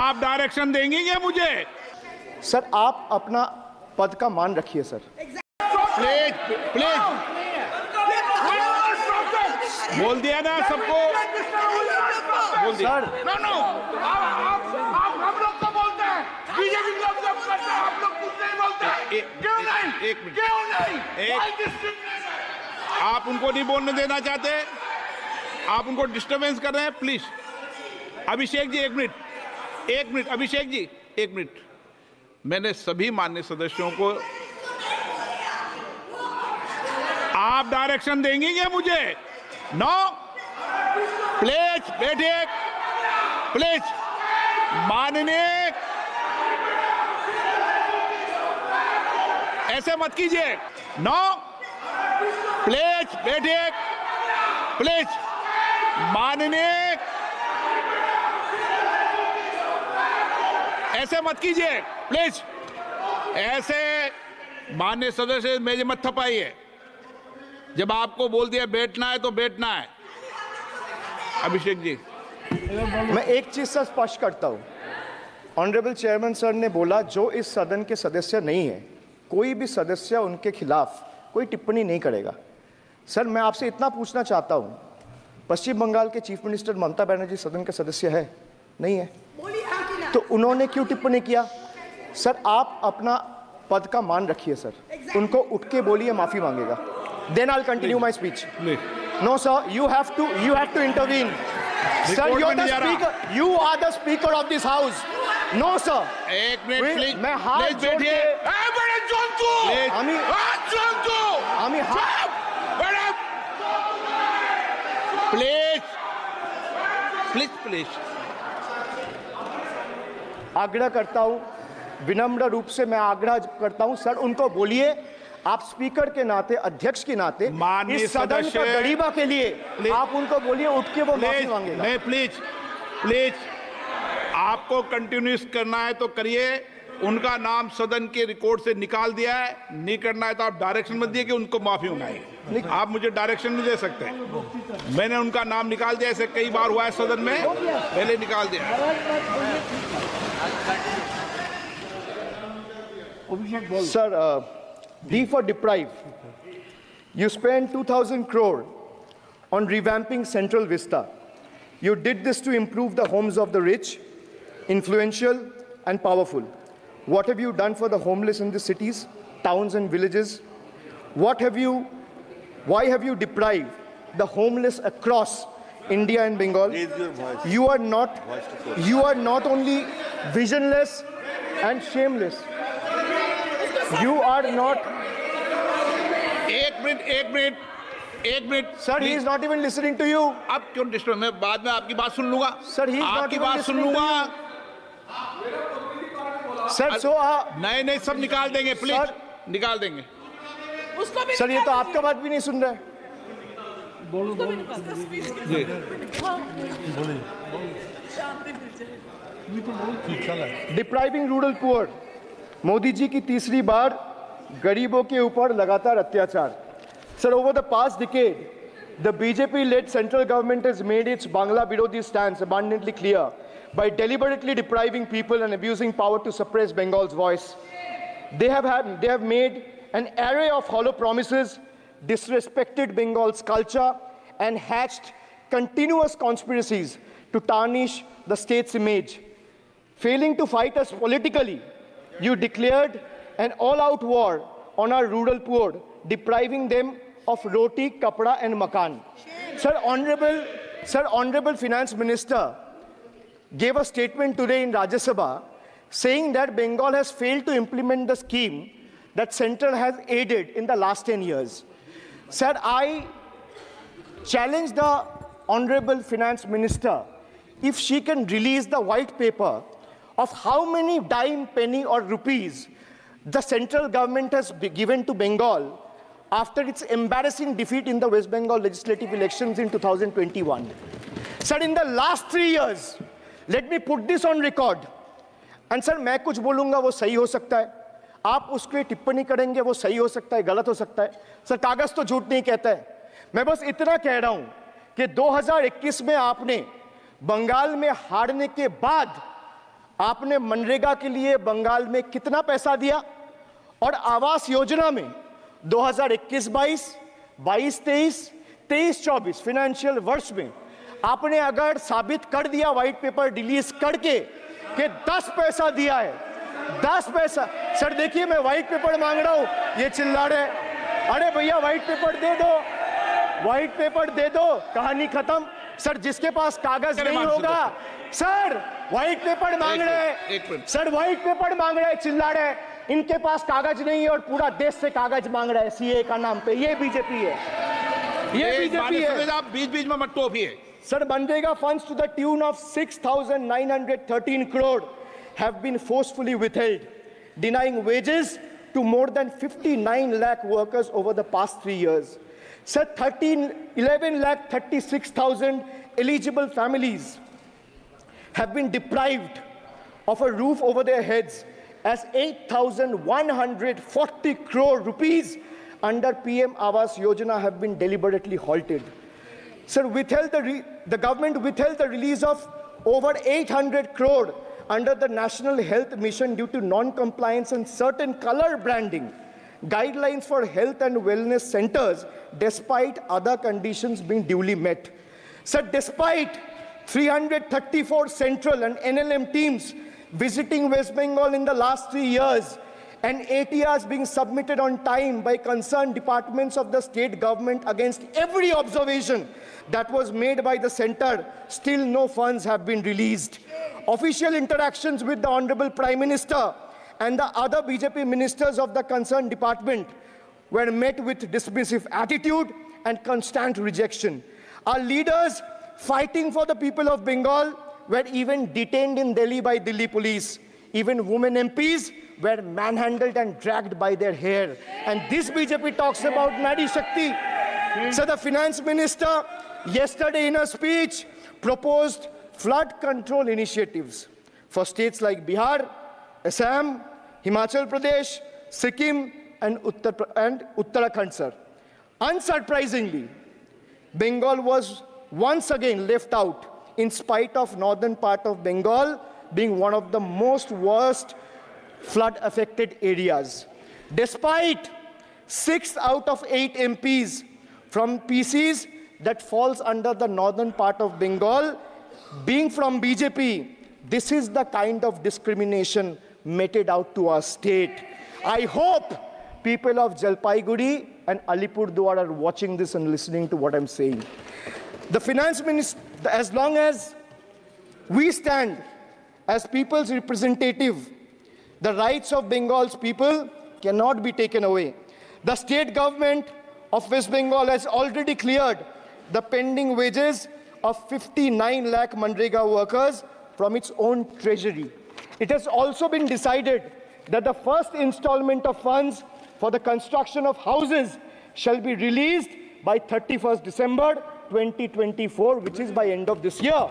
आप डायरेक्शन देंगे क्या मुझे? सर आप अपना पद का मान रखिए सर। प्लीज प्लीज बोल दिया ना सबको, बोल दिया। सर आप हम लोग को बोलते हैं, बीजेपी लोग जब करते हैं आप लोग कुछ नहीं बोलते हैं। क्यों नहीं? एक मिनट, क्यों नहीं? Why this? आप उनको नहीं बोलने देना चाहते, आप उनको डिस्टर्बेंस कर रहे हैं। प्लीज अभिषेक जी एक मिनट, अभिषेक जी एक मिनट। मैंने सभी माननीय सदस्यों को, आप डायरेक्शन देंगे क्या मुझे? नो, प्लीज बैठिए, प्लीज। माननीय, ऐसे मत कीजिए। नो, प्लीज बैठिए, प्लीज। माननीय, ऐसे मत कीजिए प्लीज। ऐसे माननीय सदस्य मेरे मत थपाइए। जब आपको बोल दिया बैठना है तो बैठना है। अभिषेक जी मैं एक चीज से स्पष्ट करता हूं, ऑनरेबल चेयरमैन सर ने बोला जो इस सदन के सदस्य नहीं है, कोई भी सदस्य उनके खिलाफ कोई टिप्पणी नहीं करेगा। सर मैं आपसे इतना पूछना चाहता हूं, पश्चिम बंगाल के चीफ मिनिस्टर ममता बनर्जी सदन के सदस्य है? नहीं है, तो उन्होंने क्यों टिप्पणी किया? सर आप अपना पद का मान रखिए सर, उनको उठ के बोलिए माफी मांगेगा। Then I will continue my speech. No sir, you have to intervene. Sir, you're the speaker. You are the speaker of this house. No sir. एक मिनट प्लीज, मैं हाथ जोड़ के बड़े जंतु, हाथ जंतु, আমি बड़े प्लीज प्लीज प्लीज आग्रह करता हूं, विनम्र रूप से मैं आग्रह करता हूं सर, उनको बोलिए आप स्पीकर के नाते, अध्यक्ष के नाते, माननीय इस सदन का सदस्य, गरिमा के लिए आप उनको बोलिए उठ के वो माफी मांगेगा। नहीं प्लीज प्लीज, आपको कंटिन्यूस करना है तो करिए। उनका नाम सदन के रिकॉर्ड से निकाल दिया है, नहीं करना है तो आप डायरेक्शन मत दिए कि उनको माफी मंगाई। आप मुझे डायरेक्शन नहीं दे सकते। मैंने उनका नाम निकाल दिया, ऐसे कई बार हुआ है सदन में, पहले निकाल दिया। Sir, D for deprive. You spent 2,000 crore on revamping Central Vista. You did this to improve the homes of the rich, influential, and powerful. What have you done for the homeless in the cities, towns, and villages? Why have you deprived the homeless across India and Bengal? You are not only visionless and shameless. You are not. एक minute Sir, he is not even listening to you. अब क्यों disturb? मैं बाद में आपकी बात सुन लूंगा। Sir, he is not आपकी even बात सुन listening to लूंगा। Sir, so नहीं सब निकाल देंगे प्लीज, Sir, निकाल देंगे। सर ये तो आपका बात भी नहीं सुन रहा है। Depriving rural poor, Modi ji की तीसरी बार गरीबों के ऊपर लगातार अत्याचार। Sir, over the past decade, the BJP-led central government has made its Bangla Birodhi stance abundantly clear by deliberately depriving people and abusing power to suppress Bengal's voice. They have made an array of hollow promises, disrespected Bengal's culture, and hatched continuous conspiracies to tarnish the state's image. Failing to fight us politically, you declared an all-out war on our rural poor, depriving them of roti, kapda, and makan. Sir, Honorable Finance Minister gave a statement today in Rajya Sabha saying that Bengal has failed to implement the scheme that Central has aided in the last 10 years. Sir, I challenge the Honorable Finance Minister if she can release the white paper of how many dime, penny, or rupees the central government has given to Bengal after its embarrassing defeat in the West Bengal legislative elections in 2021. Sir, in the last 3 years, let me put this on record. And sir, मैं कुछ बोलूँगा वो सही हो सकता है, आप उसके टिप्पणी करेंगे वो सही हो सकता है, गलत हो सकता है। सर, कागज तो झूठ नहीं कहता है। मैं बस इतना कह रहा हूँ कि 2021 में आपने बंगाल में हारने के बाद आपने मनरेगा के लिए बंगाल में कितना पैसा दिया, और आवास योजना में 2021-22, 22-23, 23-24 फाइनेंशियल वर्ष में आपने अगर साबित कर दिया व्हाइट पेपर रिलीज करके कि 10 पैसा दिया है, 10 पैसा। सर देखिए, मैं व्हाइट पेपर मांग रहा हूं, ये चिल्ला रहे, अरे भैया व्हाइट पेपर दे दो, व्हाइट पेपर दे दो, कहानी खत्म। सर जिसके पास कागज नहीं होगा, सर व्हाइट पेपर मांग रहे हैं, सर व्हाइट पेपर मांग रहे हैं, चिल्ला रहे हैं, इनके पास कागज नहीं है और पूरा देश से कागज मांग रहा है सीए का नाम पे। ये बीजेपी है, ये बीजेपी है। आप बीच बीच में मत टोकिए। Sir, Manrega funds to the tune of 6,913 crore have been forcefully withheld, denying wages to more than 59 lakh workers over the past 3 years. Sir, 11 lakh 36,000 eligible families have been deprived of a roof over their heads, as 8,140 crore rupees under PM Awas Yojana have been deliberately halted. Sir, the government withheld the release of over 800 crore under the National Health Mission due to non-compliance and certain color branding guidelines for health and wellness centers, despite other conditions being duly met. Sir, despite 334 central and NLM teams visiting West Bengal in the last 3 years, and ATRs being submitted on time by concerned departments of the state government against every observation that was made by the center, still no funds have been released. Official interactions with the Honorable Prime Minister and the other BJP ministers of the concerned department were met with dismissive attitude and constant rejection. Our leaders fighting for the people of Bengal were even detained in Delhi by Delhi police. Even women MPs were manhandled and dragged by their hair. And this BJP talks about Nari Shakti. So the finance minister yesterday in a speech proposed flood control initiatives for states like Bihar, Assam, Himachal Pradesh, Sikkim, and Uttarakhand, sir. Unsurprisingly, Bengal was once again left out, in spite of northern part of Bengal being one of the worst flood-affected areas. Despite 6 out of 8 MPs from PCs that falls under the northern part of Bengal being from BJP, this is the kind of discrimination meted out to our state. I hope people of Jalpaiguri and Alipurduar are watching this and listening to what I'm saying. The finance minister, as long as we stand as people's representative, the rights of Bengal's people cannot be taken away. The state government of West Bengal has already cleared the pending wages of 59 lakh Manrega workers from its own treasury. It has also been decided that the first installment of funds for the construction of houses shall be released by 31st December 2024, which is by end of this year.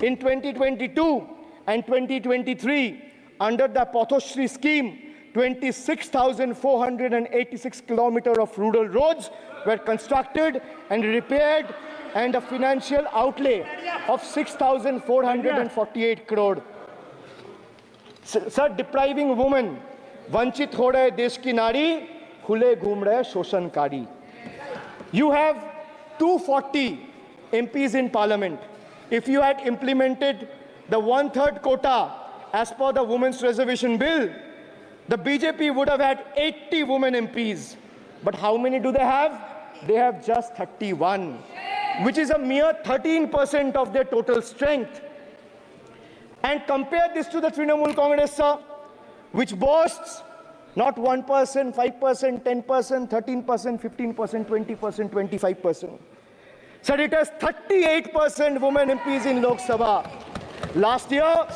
In 2022 and 2023, under the Pathoshri scheme, 26,486 kilometers of rural roads were constructed and repaired, and a financial outlay of 6,448 crore. Sir, depriving women, vanchit ho rahe desh ki nari, khule ghum rahe shoshankari. You have 240 MPs in parliament. If you had implemented the 1/3 quota as per the Women's Reservation Bill, the BJP would have had 80 women MPs. But how many do they have? They have just 31, which is a mere 13% of their total strength. And compare this to the Trinamool Congress, sir, which boasts not 1%, 5%, 10%, 13%, 15%, 20%, 25%. Sir, it has 38% women MPs in Lok Sabha. Last year,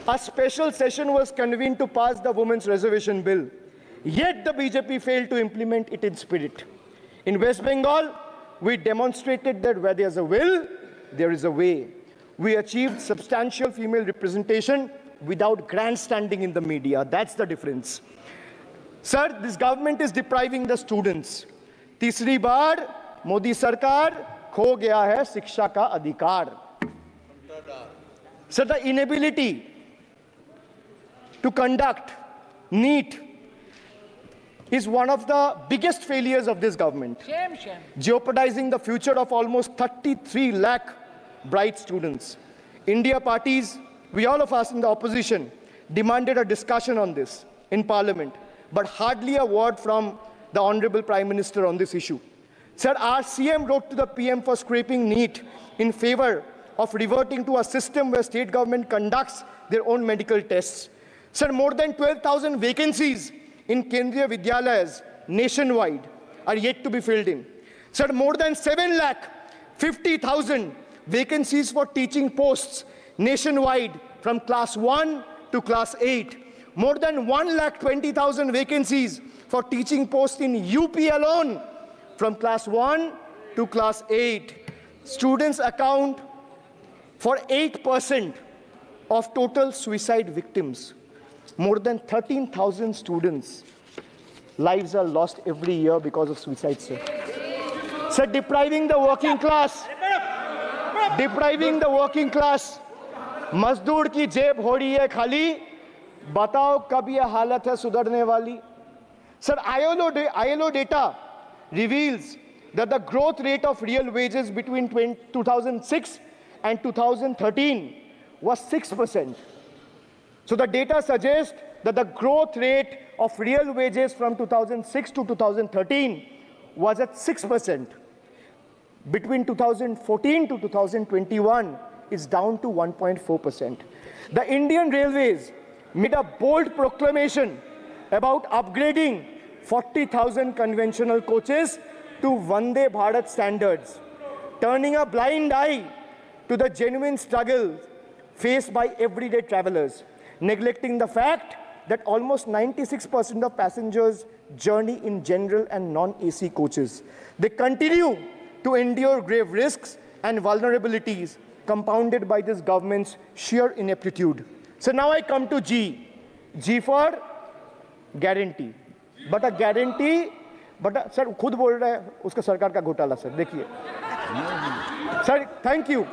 a special session was convened to pass the Women's Reservation Bill. Yet the BJP failed to implement it in spirit. In West Bengal, we demonstrated that where there's a will, there is a way. We achieved substantial female representation without grandstanding in the media. That's the difference. Sir, this government is depriving the students. तीसरी बार मोदी सरकार खो गया है शिक्षा का अधिकार. Sir, the inability to conduct NEET is one of the biggest failures of this government, jeopardizing the future of almost 33 lakh bright students. India parties, we all of us in the opposition, demanded a discussion on this in Parliament, but hardly a word from the Honorable Prime Minister on this issue. Sir, our CM wrote to the PM for scrapping NEET in favor of reverting to a system where state government conducts their own medical tests. Sir, more than 12,000 vacancies in Kendriya Vidyalayas nationwide are yet to be filled in. Sir, more than 7,50,000 vacancies for teaching posts nationwide from class 1 to class 8. More than 1,20,000 vacancies for teaching posts in UP alone from class 1 to class 8. Students account for 8% of total suicide victims. More than 13,000 students' lives are lost every year because of suicide, sir. Sir, depriving the working class, मजदूर की जेब हो रही है खाली, बताओ कब ये हालत है सुधरने वाली? Sir, ILO data reveals that the growth rate of real wages between 2006 and 2013 was 6%. So the data suggests that the growth rate of real wages from 2006 to 2013 was at 6%. Between 2014 to 2021 is down to 1.4%. The Indian Railways made a bold proclamation about upgrading 40,000 conventional coaches to Vande Bharat standards, turning a blind eye to the genuine struggle faced by everyday travelers, neglecting the fact that almost 96% of passengers journey in general and non-AC coaches. They continue to endure grave risks and vulnerabilities compounded by this government's sheer ineptitude. So now I come to G. G for guarantee. But a guarantee, sir खुद बोल रहा है उसका सरकार का घोटाला, sir देखिए. Sir, thank you.